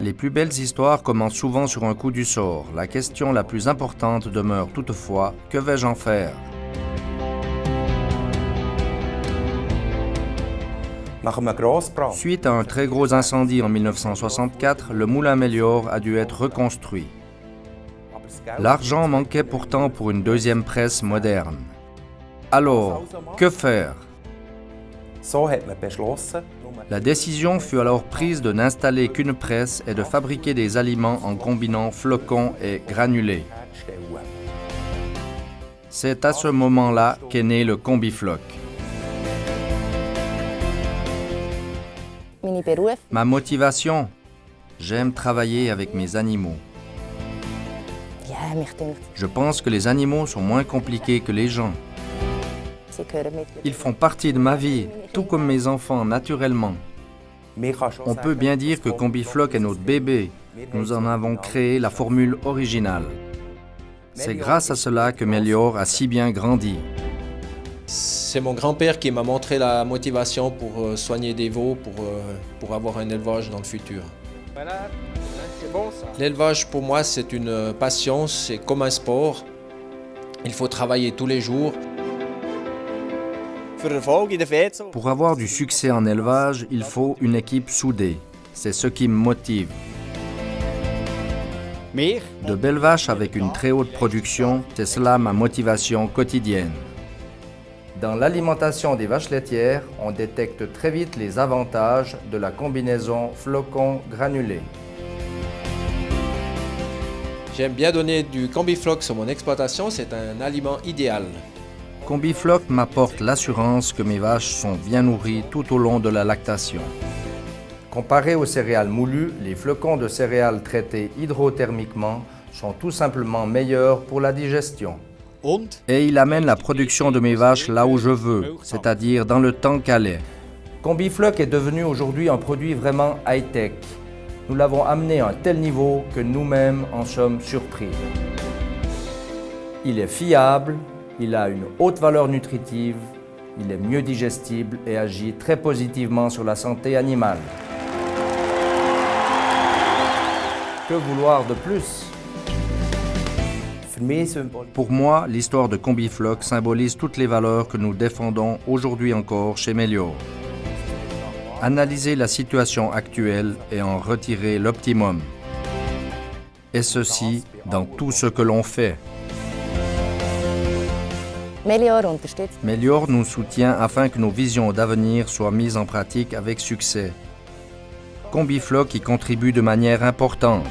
Les plus belles histoires commencent souvent sur un coup du sort. La question la plus importante demeure toutefois, que vais-je en faire? Suite à un très gros incendie en 1964, le moulin Mélior a dû être reconstruit. L'argent manquait pourtant pour une deuxième presse moderne. Alors, que faire? La décision fut alors prise de n'installer qu'une presse et de fabriquer des aliments en combinant flocons et granulés. C'est à ce moment-là qu'est né le Combifloc. Ma motivation, j'aime travailler avec mes animaux. Je pense que les animaux sont moins compliqués que les gens. Ils font partie de ma vie, tout comme mes enfants, naturellement. On peut bien dire que Combifloc est notre bébé. Nous en avons créé la formule originale. C'est grâce à cela que Mélior a si bien grandi. C'est mon grand-père qui m'a montré la motivation pour soigner des veaux, pour avoir un élevage dans le futur. Voilà, c'est bon ça. L'élevage pour moi c'est une passion, c'est comme un sport. Il faut travailler tous les jours. Pour avoir du succès en élevage, il faut une équipe soudée. C'est ce qui me motive. De belles vaches avec une très haute production, c'est cela ma motivation quotidienne. Dans l'alimentation des vaches laitières, on détecte très vite les avantages de la combinaison flocon-granulé. J'aime bien donner du Combifloc sur mon exploitation, c'est un aliment idéal. Combifloc m'apporte l'assurance que mes vaches sont bien nourries tout au long de la lactation. Comparés aux céréales moulues, les flocons de céréales traités hydrothermiquement sont tout simplement meilleurs pour la digestion. Et il amène la production de mes vaches là où je veux, c'est-à-dire dans le temps calais. Combifloc est devenu aujourd'hui un produit vraiment high-tech. Nous l'avons amené à un tel niveau que nous-mêmes en sommes surpris. Il est fiable, il a une haute valeur nutritive, il est mieux digestible et agit très positivement sur la santé animale. Que vouloir de plus? Pour moi, l'histoire de Combifloc symbolise toutes les valeurs que nous défendons aujourd'hui encore chez Mélior. Analyser la situation actuelle et en retirer l'optimum. Et ceci dans tout ce que l'on fait. Mélior nous soutient afin que nos visions d'avenir soient mises en pratique avec succès. Combifloc y contribue de manière importante.